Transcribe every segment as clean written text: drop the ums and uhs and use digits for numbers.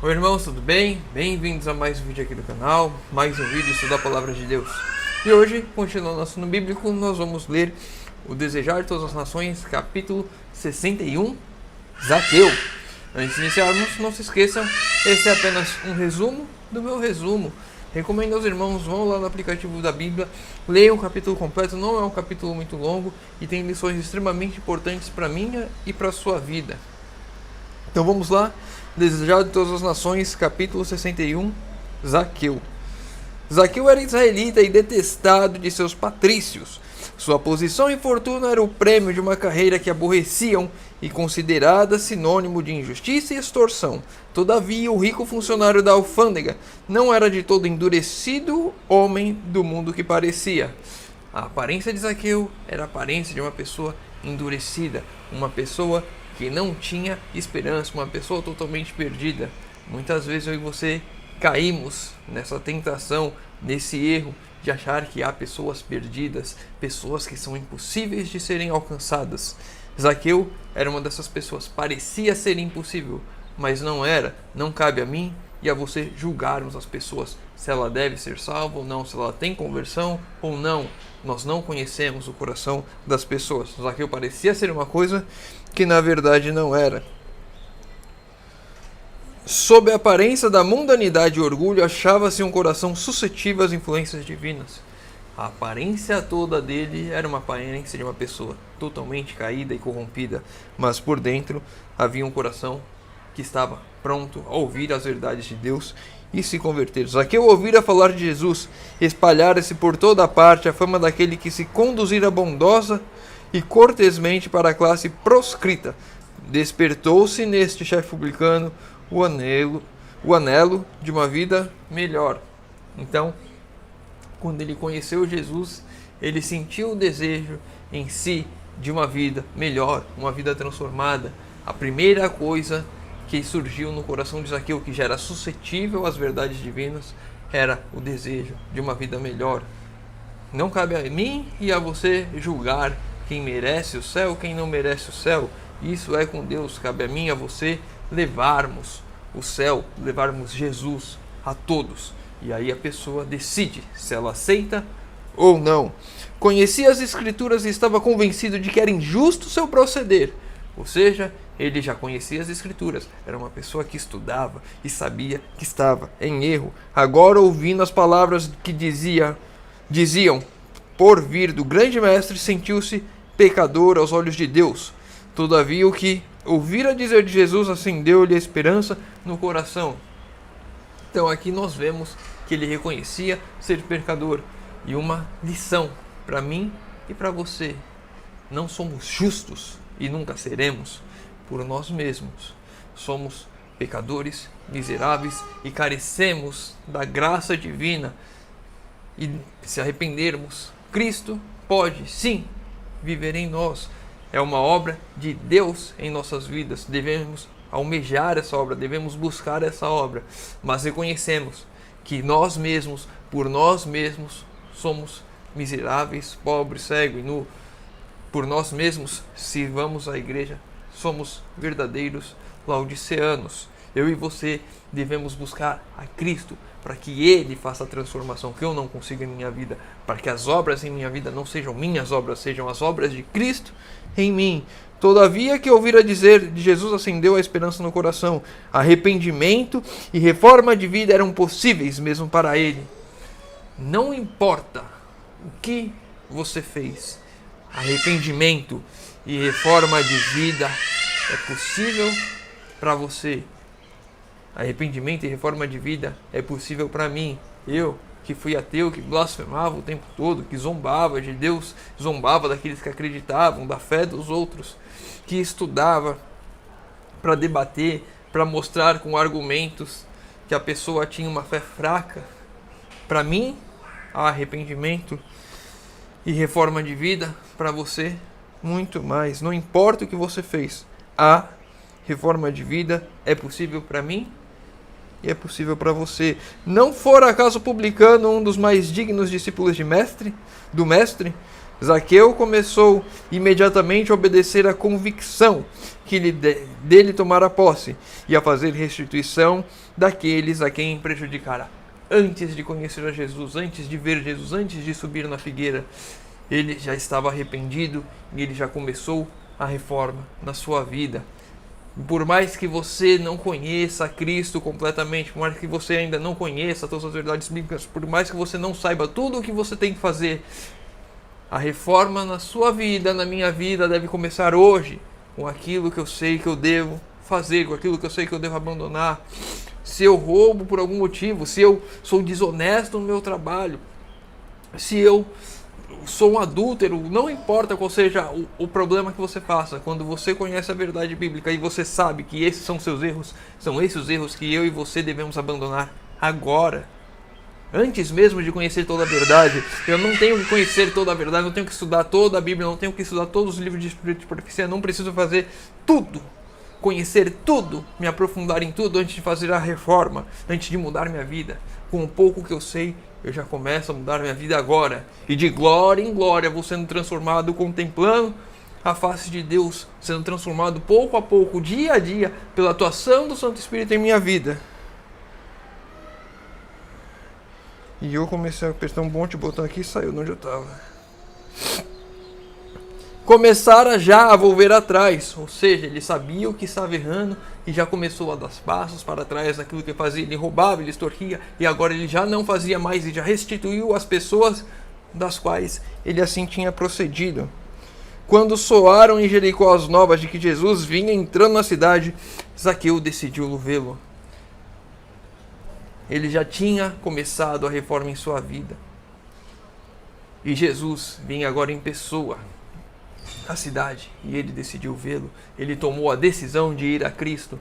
Oi irmãos, tudo bem? Bem-vindos a mais um vídeo aqui do canal, mais um vídeo sobre a Palavra de Deus. E hoje, continuando nosso no bíblico, nós vamos ler o Desejar de Todas as Nações, capítulo 61, Zaqueu. Antes de iniciarmos, não se esqueçam, esse é apenas um resumo do meu resumo. Recomendo aos irmãos, vão lá no aplicativo da Bíblia, leiam o capítulo completo, não é um capítulo muito longo e tem lições extremamente importantes para a minha e para a sua vida. Então vamos lá, Desejar de Todas as Nações, capítulo 61, Zaqueu. Zaqueu era israelita e detestado de seus patrícios. Sua posição e fortuna era o prêmio de uma carreira que aborreciam e considerada sinônimo de injustiça e extorsão. Todavia, o rico funcionário da alfândega não era de todo endurecido homem do mundo que parecia. A aparência de Zaqueu era a aparência de uma pessoa endurecida, uma pessoa que não tinha esperança, uma pessoa totalmente perdida. Muitas vezes eu e você caímos nessa tentação, nesse erro de achar que há pessoas perdidas, pessoas que são impossíveis de serem alcançadas. Zaqueu era uma dessas pessoas, parecia ser impossível, mas não era. Não cabe a mim e a você julgarmos as pessoas, se ela deve ser salva ou não, se ela tem conversão ou não. Nós não conhecemos o coração das pessoas. Zaqueu parecia ser uma coisa que na verdade não era. Sob a aparência da mundanidade e orgulho, achava-se um coração suscetível às influências divinas. A aparência toda dele era uma aparência de uma pessoa totalmente caída e corrompida, mas por dentro havia um coração que estava pronto a ouvir as verdades de Deus e se converter. Zaqueu ouvira falar de Jesus, espalhara-se por toda a parte a fama daquele que se conduzira bondosa e cortesmente para a classe proscrita. Despertou-se neste chefe publicano o anelo de uma vida melhor. Então, quando ele conheceu Jesus, ele sentiu o desejo em si de uma vida melhor, uma vida transformada. A primeira coisa que surgiu no coração de Zaqueu, que já era suscetível às verdades divinas, era o desejo de uma vida melhor. Não cabe a mim e a você julgar quem merece o céu, quem não merece o céu. Isso é com Deus. Cabe a mim e a você levarmos o céu, levarmos Jesus a todos. E aí a pessoa decide se ela aceita ou não. Conhecia as Escrituras e estava convencido de que era injusto seu proceder. Ou seja, ele já conhecia as Escrituras. Era uma pessoa que estudava e sabia que estava em erro. Agora, ouvindo as palavras que diziam por vir do grande mestre, sentiu-se pecador aos olhos de Deus. Todavia, o que ouvira dizer de Jesus acendeu-lhe a esperança no coração. Então aqui nós vemos que ele reconhecia ser pecador. E uma lição para mim e para você: não somos justos e nunca seremos por nós mesmos. Somos pecadores, miseráveis e carecemos da graça divina. E se arrependermos, Cristo pode sim viver em nós. É uma obra de Deus em nossas vidas. Devemos almejar essa obra, devemos buscar essa obra, mas reconhecemos que nós mesmos, por nós mesmos, somos miseráveis, pobres, cegos e nu. Por nós mesmos, se vamos à igreja, somos verdadeiros laodiceanos. Eu e você devemos buscar a Cristo para que Ele faça a transformação que eu não consigo em minha vida, para que as obras em minha vida não sejam minhas obras, sejam as obras de Cristo em mim. Todavia, que ouvira dizer de Jesus acendeu a esperança no coração. Arrependimento e reforma de vida eram possíveis mesmo para ele. Não importa o que você fez, arrependimento e reforma de vida é possível para você. Arrependimento e reforma de vida é possível para mim. Eu, que fui ateu, que blasfemava o tempo todo, que zombava de Deus, zombava daqueles que acreditavam, da fé dos outros, que estudava para debater, para mostrar com argumentos que a pessoa tinha uma fé fraca. Para mim, há arrependimento e reforma de vida. Para você, muito mais. Não importa o que você fez, há reforma de vida. É possível para mim e é possível para você. Não for acaso publicano um dos mais dignos discípulos do mestre, Zaqueu começou imediatamente a obedecer à convicção que dele tomara posse e a fazer restituição daqueles a quem prejudicara. Antes de conhecer a Jesus, antes de ver Jesus, antes de subir na figueira, ele já estava arrependido e ele já começou a reforma na sua vida. Por mais que você não conheça Cristo completamente, por mais que você ainda não conheça todas as verdades bíblicas, por mais que você não saiba tudo o que você tem que fazer, a reforma na sua vida, na minha vida, deve começar hoje, com aquilo que eu sei que eu devo fazer, com aquilo que eu sei que eu devo abandonar. Se eu roubo por algum motivo, se eu sou desonesto no meu trabalho, se eu sou um adúltero, não importa qual seja o problema que você faça, quando você conhece a verdade bíblica e você sabe que esses são seus erros, são esses os erros que eu e você devemos abandonar agora. Antes mesmo de conhecer toda a verdade, eu não tenho que conhecer toda a verdade, não tenho que estudar toda a Bíblia, não tenho que estudar todos os livros de Espírito de Profecia, não preciso fazer tudo, conhecer tudo, me aprofundar em tudo antes de fazer a reforma, antes de mudar minha vida. Com o pouco que eu sei, eu já começo a mudar minha vida agora. E de glória em glória vou sendo transformado, contemplando a face de Deus, sendo transformado pouco a pouco, dia a dia, pela atuação do Santo Espírito em minha vida. E eu comecei a apertar um monte de botão aqui e saiu de onde eu estava. Começara já a volver atrás, ou seja, ele sabia o que estava errando e já começou a dar passos para trás naquilo que fazia. Ele roubava, ele extorquia e agora ele já não fazia mais e já restituiu as pessoas das quais ele assim tinha procedido. Quando soaram em Jericó as novas de que Jesus vinha entrando na cidade, Zaqueu decidiu vê-lo. Ele já tinha começado a reforma em sua vida. E Jesus vinha agora em pessoa à cidade e ele decidiu vê-lo. Ele tomou a decisão de ir a Cristo.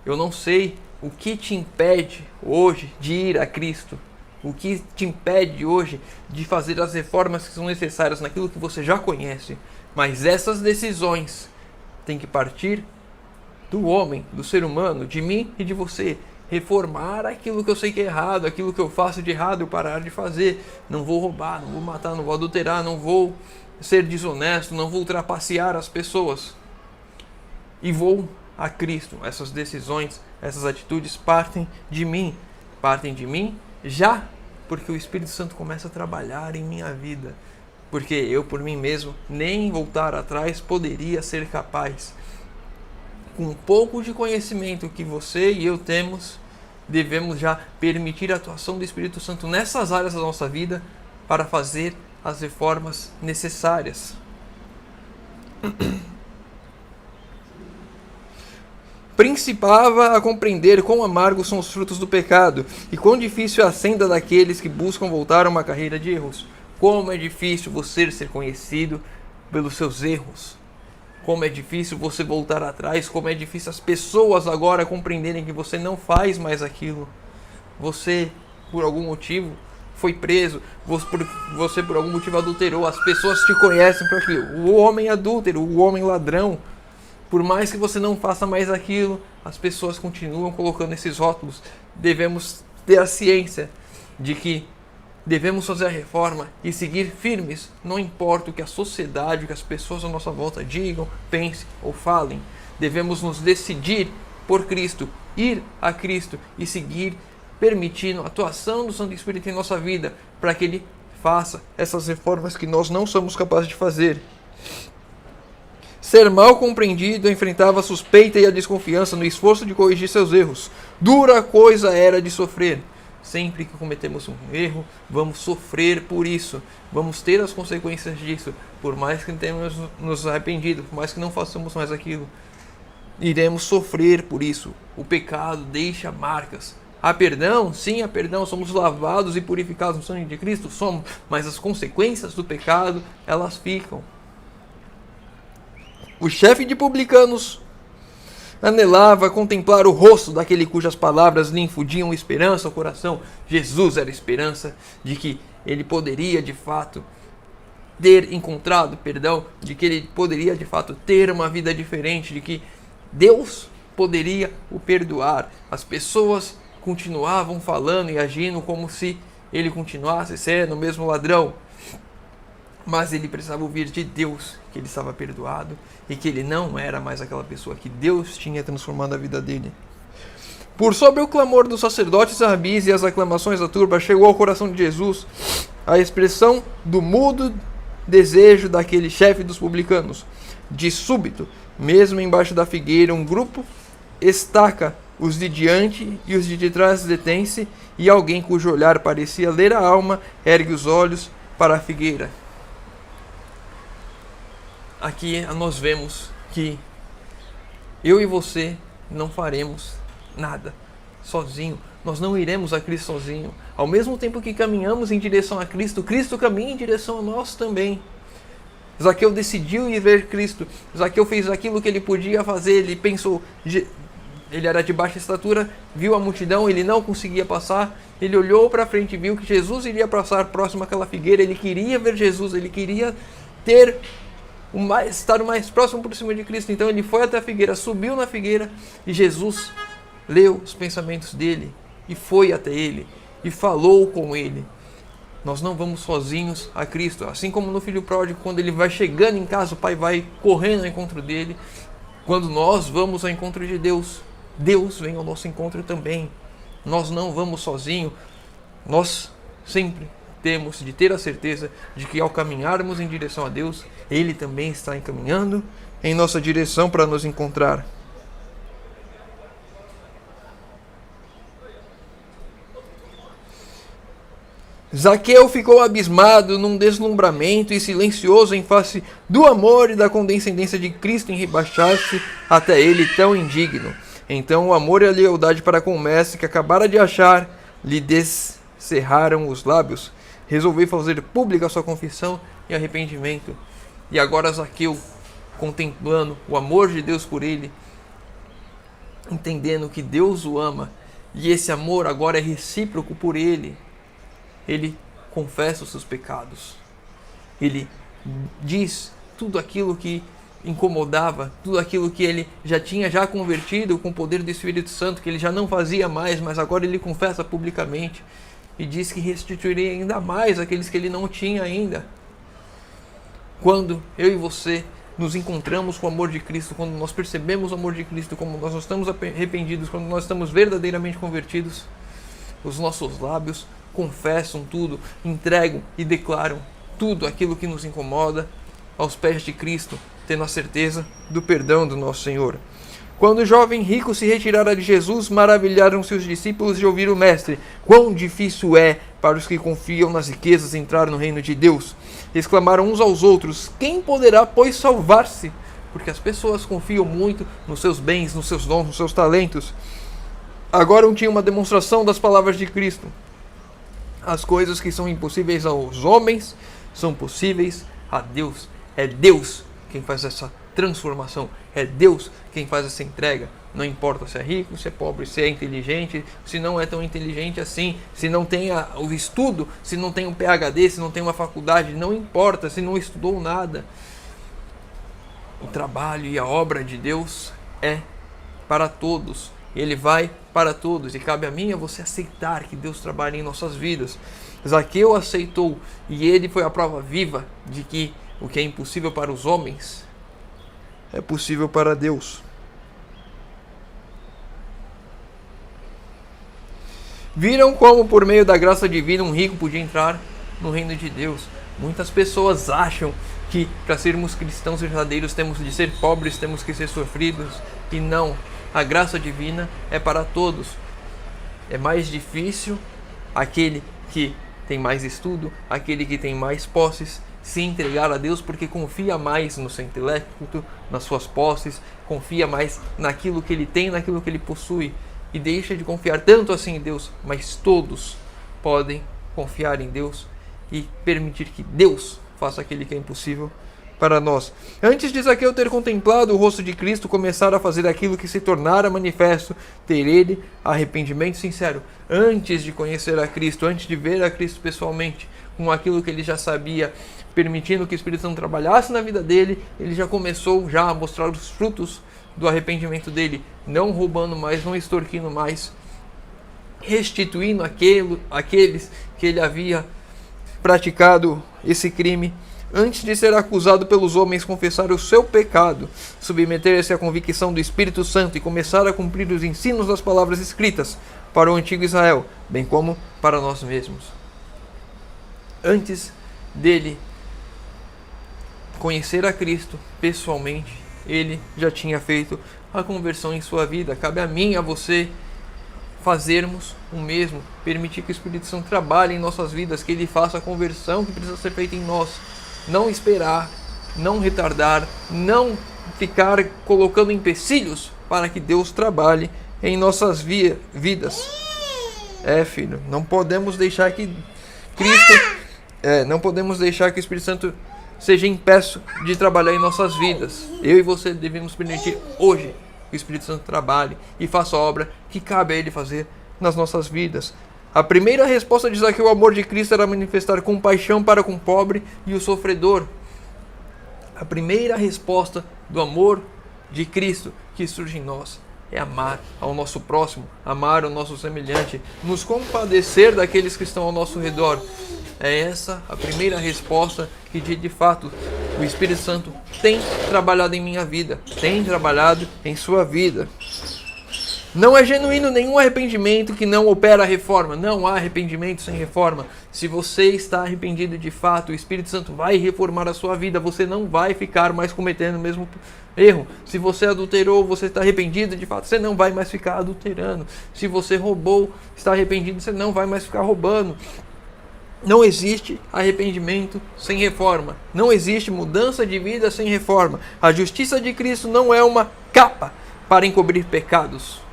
Eu não sei o que te impede hoje de ir a Cristo. O que te impede hoje de fazer as reformas que são necessárias naquilo que você já conhece. Mas essas decisões têm que partir do homem, do ser humano, de mim e de você. Reformar aquilo que eu sei que é errado, aquilo que eu faço de errado, eu parar de fazer. Não vou roubar, não vou matar, não vou adulterar, não vou ser desonesto, não vou trapacear as pessoas. E vou a Cristo. Essas decisões, essas atitudes partem de mim. Partem de mim já, porque o Espírito Santo começa a trabalhar em minha vida. Porque eu, por mim mesmo, nem voltar atrás poderia ser capaz. Com um pouco de conhecimento que você e eu temos, devemos já permitir a atuação do Espírito Santo nessas áreas da nossa vida para fazer as reformas necessárias. Principava a compreender quão amargos são os frutos do pecado e quão difícil é a senda daqueles que buscam voltar a uma carreira de erros. Como é difícil você ser conhecido pelos seus erros. Como é difícil você voltar atrás, como é difícil as pessoas agora compreenderem que você não faz mais aquilo. Você, por algum motivo, foi preso, você por algum motivo adulterou, as pessoas te conhecem por aquilo. O homem adúltero, o homem ladrão, por mais que você não faça mais aquilo, as pessoas continuam colocando esses rótulos. Devemos ter a ciência de que devemos fazer a reforma e seguir firmes, não importa o que a sociedade, o que as pessoas à nossa volta digam, pensem ou falem. Devemos nos decidir por Cristo, ir a Cristo e seguir permitindo a atuação do Santo Espírito em nossa vida, para que Ele faça essas reformas que nós não somos capazes de fazer. Ser mal compreendido enfrentava a suspeita e a desconfiança no esforço de corrigir seus erros. Dura coisa era de sofrer. Sempre que cometemos um erro, vamos sofrer por isso. Vamos ter as consequências disso. Por mais que tenhamos nos arrependido, por mais que não façamos mais aquilo, iremos sofrer por isso. O pecado deixa marcas. Há perdão? Sim, há perdão. Somos lavados e purificados no sangue de Cristo? Somos. Mas as consequências do pecado, elas ficam. O chefe de publicanos anelava contemplar o rosto daquele cujas palavras lhe infundiam esperança ao coração. Jesus era a esperança de que ele poderia de fato ter encontrado perdão, de que ele poderia de fato ter uma vida diferente, de que Deus poderia o perdoar. As pessoas continuavam falando e agindo como se ele continuasse sendo o mesmo ladrão. Mas ele precisava ouvir de Deus que ele estava perdoado e que ele não era mais aquela pessoa, que Deus tinha transformado a vida dele. Por sobre o clamor dos sacerdotes e rabis e as aclamações da turba, chegou ao coração de Jesus a expressão do mudo desejo daquele chefe dos publicanos. De súbito, mesmo embaixo da figueira, um grupo estaca os de diante e os de trás detém-se, e alguém cujo olhar parecia ler a alma ergue os olhos para a figueira. Aqui nós vemos que eu e você não faremos nada sozinho. Nós não iremos a Cristo sozinho. Ao mesmo tempo que caminhamos em direção a Cristo, Cristo caminha em direção a nós também. Zaqueu decidiu ir ver Cristo. Zaqueu fez aquilo que ele podia fazer. Ele pensou, ele era de baixa estatura, viu a multidão, ele não conseguia passar. Ele olhou para frente e viu que Jesus iria passar próximo àquela figueira. Ele queria ver Jesus, ele queria estar o mais próximo por cima de Cristo. Então ele foi até a figueira, subiu na figueira e Jesus leu os pensamentos dele e foi até ele e falou com ele. Nós não vamos sozinhos a Cristo. Assim como no filho pródigo, quando ele vai chegando em casa, o pai vai correndo ao encontro dele. Quando nós vamos ao encontro de Deus, Deus vem ao nosso encontro também. Nós não vamos sozinhos. Nós sempre temos de ter a certeza de que ao caminharmos em direção a Deus, Ele também está encaminhando em nossa direção para nos encontrar. Zaqueu ficou abismado num deslumbramento e silencioso em face do amor e da condescendência de Cristo em rebaixar-se até ele tão indigno. Então o amor e a lealdade para com o mestre que acabara de achar lhe descerraram os lábios. Resolveu fazer pública a sua confissão e arrependimento. E agora Zaqueu, contemplando o amor de Deus por ele, entendendo que Deus o ama, e esse amor agora é recíproco por ele, ele confessa os seus pecados. Ele diz tudo aquilo que incomodava, tudo aquilo que ele já tinha convertido com o poder do Espírito Santo, que ele já não fazia mais, mas agora ele confessa publicamente e diz que restituiria ainda mais aqueles que ele não tinha ainda. Quando eu e você nos encontramos com o amor de Cristo, quando nós percebemos o amor de Cristo, como nós estamos arrependidos, quando nós estamos verdadeiramente convertidos, os nossos lábios confessam tudo, entregam e declaram tudo aquilo que nos incomoda aos pés de Cristo, tendo a certeza do perdão do nosso Senhor. Quando o jovem rico se retirara de Jesus, maravilharam-se os discípulos de ouvir o Mestre. Quão difícil é para os que confiam nas riquezas entrar no reino de Deus! Exclamaram uns aos outros: quem poderá, pois, salvar-se? Porque as pessoas confiam muito nos seus bens, nos seus dons, nos seus talentos. Agora tinha uma demonstração das palavras de Cristo. As coisas que são impossíveis aos homens são possíveis a Deus. É Deus quem faz essa transformação. É Deus quem faz essa entrega. Não importa se é rico, se é pobre, se é inteligente, se não é tão inteligente assim, se não tem o estudo, se não tem um PhD, se não tem uma faculdade, não importa, se não estudou nada. O trabalho e a obra de Deus é para todos. Ele vai para todos e cabe a mim e a você aceitar que Deus trabalha em nossas vidas. Zaqueu aceitou e ele foi a prova viva de que o que é impossível para os homens é possível para Deus. Viram como por meio da graça divina um rico podia entrar no reino de Deus. Muitas pessoas acham que para sermos cristãos verdadeiros temos de ser pobres, temos que ser sofridos, e não. A graça divina é para todos. É mais difícil aquele que tem mais estudo, aquele que tem mais posses, se entregar a Deus porque confia mais no seu intelecto, nas suas posses, confia mais naquilo que ele tem, naquilo que ele possui, e deixa de confiar tanto assim em Deus. Mas todos podem confiar em Deus e permitir que Deus faça aquilo que é impossível para nós. Antes de Zaqueu ter contemplado o rosto de Cristo, começar a fazer aquilo que se tornara manifesto, ter ele arrependimento sincero. Antes de conhecer a Cristo, antes de ver a Cristo pessoalmente, com aquilo que ele já sabia, permitindo que o Espírito Santo trabalhasse na vida dele, ele já começou a mostrar os frutos do arrependimento dele, não roubando mais, não extorquindo mais, restituindo aqueles que ele havia praticado esse crime, antes de ser acusado pelos homens, confessar o seu pecado, submeter-se à convicção do Espírito Santo e começar a cumprir os ensinos das palavras escritas para o antigo Israel, bem como para nós mesmos. Antes dele conhecer a Cristo pessoalmente, ele já tinha feito a conversão em sua vida. Cabe a mim e a você fazermos o mesmo, permitir que o Espírito Santo trabalhe em nossas vidas, que ele faça a conversão que precisa ser feita em nós. Não esperar, não retardar, não ficar colocando empecilhos para que Deus trabalhe em nossas vidas. Filho, não podemos deixar que não podemos deixar que o Espírito Santo seja impeço de trabalhar em nossas vidas. Eu e você devemos permitir hoje que o Espírito Santo trabalhe e faça a obra que cabe a ele fazer nas nossas vidas. A primeira resposta de Zaqueu ao amor de Cristo era manifestar compaixão para com o pobre e o sofredor. A primeira resposta do amor de Cristo que surge em nós é amar ao nosso próximo, amar o nosso semelhante, nos compadecer daqueles que estão ao nosso redor. É essa a primeira resposta que de fato o Espírito Santo tem trabalhado em minha vida, tem trabalhado em sua vida. Não é genuíno nenhum arrependimento que não opera a reforma. Não há arrependimento sem reforma. Se você está arrependido de fato, o Espírito Santo vai reformar a sua vida. Você não vai ficar mais cometendo o mesmo erro. Se você adulterou, você está arrependido de fato, você não vai mais ficar adulterando. Se você roubou, está arrependido, você não vai mais ficar roubando. Não existe arrependimento sem reforma. Não existe mudança de vida sem reforma. A justiça de Cristo não é uma capa para encobrir pecados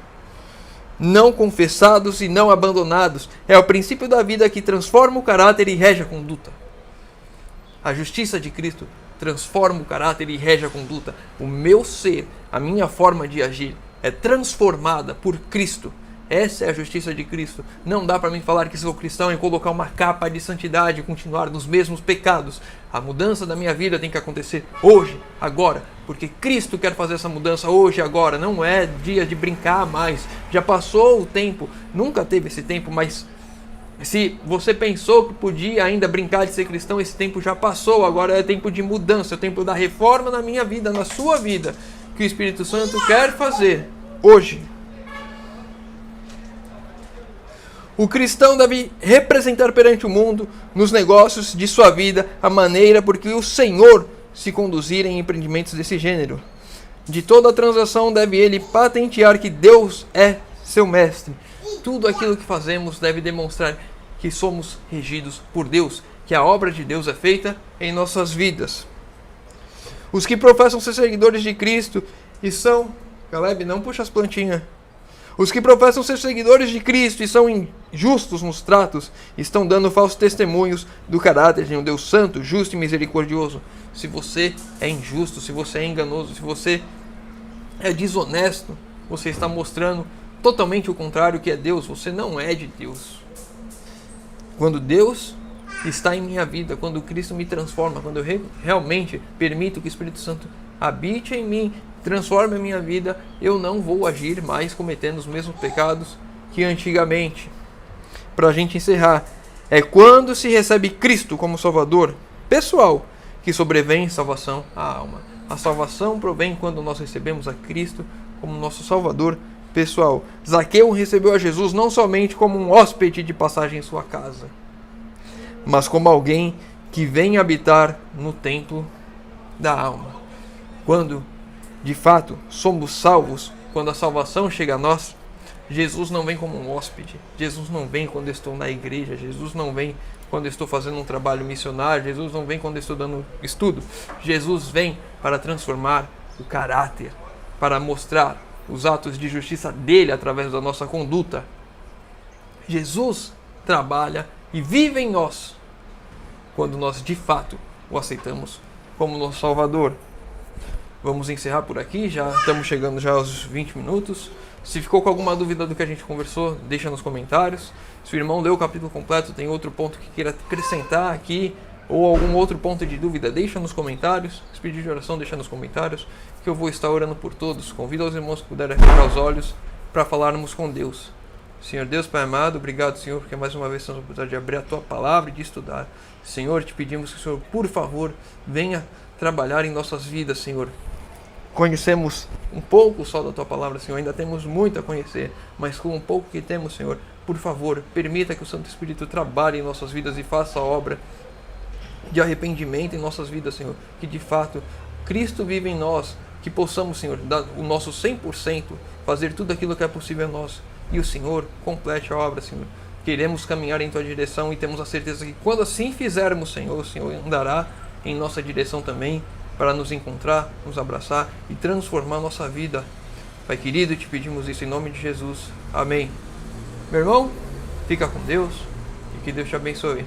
não confessados e não abandonados. É o princípio da vida que transforma o caráter e rege a conduta. A justiça de Cristo transforma o caráter e rege a conduta. O meu ser, a minha forma de agir é transformada por Cristo. Essa é a justiça de Cristo. Não dá para mim falar que sou cristão e colocar uma capa de santidade e continuar nos mesmos pecados. A mudança da minha vida tem que acontecer hoje, agora, porque Cristo quer fazer essa mudança hoje, agora. Não é dia de brincar mais. Já passou o tempo, nunca teve esse tempo, mas se você pensou que podia ainda brincar de ser cristão, esse tempo já passou. Agora é tempo de mudança, é tempo da reforma na minha vida, na sua vida, que o Espírito Santo quer fazer hoje. O cristão deve representar perante o mundo, nos negócios de sua vida, a maneira por que o Senhor se conduzir em empreendimentos desse gênero. De toda a transação deve ele patentear que Deus é seu mestre. Tudo aquilo que fazemos deve demonstrar que somos regidos por Deus, que a obra de Deus é feita em nossas vidas. Os que professam ser seguidores de Cristo e são... Caleb, não puxa as plantinhas. Os que professam ser seguidores de Cristo e são injustos nos tratos, estão dando falsos testemunhos do caráter de um Deus santo, justo e misericordioso. Se você é injusto, se você é enganoso, se você é desonesto, você está mostrando totalmente o contrário que é Deus. Você não é de Deus. Quando Deus está em minha vida, quando Cristo me transforma, quando eu realmente permito que o Espírito Santo habite em mim, transforme a minha vida, eu não vou agir mais cometendo os mesmos pecados que antigamente. Para a gente encerrar, é quando se recebe Cristo como Salvador pessoal que sobrevém salvação à alma. A salvação provém quando nós recebemos a Cristo como nosso Salvador pessoal. Zaqueu recebeu a Jesus não somente como um hóspede de passagem em sua casa, mas como alguém que vem habitar no templo da alma. Quando de fato somos salvos, quando a salvação chega a nós, Jesus não vem como um hóspede. Jesus não vem quando eu estou na igreja. Jesus não vem quando eu estou fazendo um trabalho missionário. Jesus não vem quando eu estou dando estudo. Jesus vem para transformar o caráter, para mostrar os atos de justiça dele através da nossa conduta. Jesus trabalha e vive em nós quando nós de fato o aceitamos como nosso Salvador. Vamos encerrar por aqui, já estamos chegando já aos 20 minutos. Se ficou com alguma dúvida do que a gente conversou, deixa nos comentários. Se o irmão leu o capítulo completo, tem outro ponto que queira acrescentar aqui, ou algum outro ponto de dúvida, deixa nos comentários. Se pedir de oração, deixa nos comentários, que eu vou estar orando por todos. Convido os irmãos que puderem fechar os olhos para falarmos com Deus. Senhor Deus, Pai amado, obrigado, Senhor, porque mais uma vez temos a oportunidade de abrir a Tua Palavra e de estudar. Senhor, te pedimos que o Senhor, por favor, venha trabalhar em nossas vidas, Senhor. Conhecemos um pouco só da Tua Palavra, Senhor, ainda temos muito a conhecer, mas com o pouco que temos, Senhor, por favor, permita que o Santo Espírito trabalhe em nossas vidas e faça a obra de arrependimento em nossas vidas, Senhor, que de fato Cristo vive em nós, que possamos, Senhor, dar o nosso 100%, fazer tudo aquilo que é possível a nós, e o Senhor complete a obra, Senhor. Queremos caminhar em Tua direção e temos a certeza que quando assim fizermos, Senhor, o Senhor andará em nossa direção também, para nos encontrar, nos abraçar e transformar a nossa vida. Pai querido, te pedimos isso em nome de Jesus. Amém. Meu irmão, fica com Deus e que Deus te abençoe.